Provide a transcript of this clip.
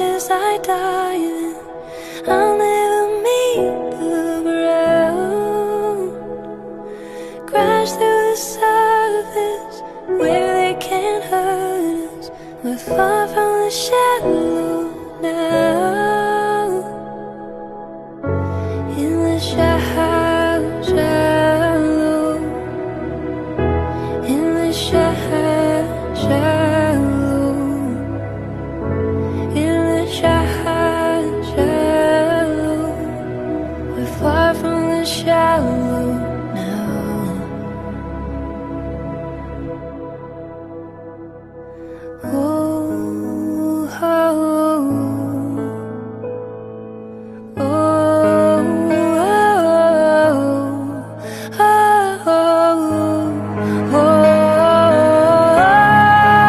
ashes I dive in. I'll never meet the ground. Crash through the surface where they can't hurt us. We're far from the shallow now.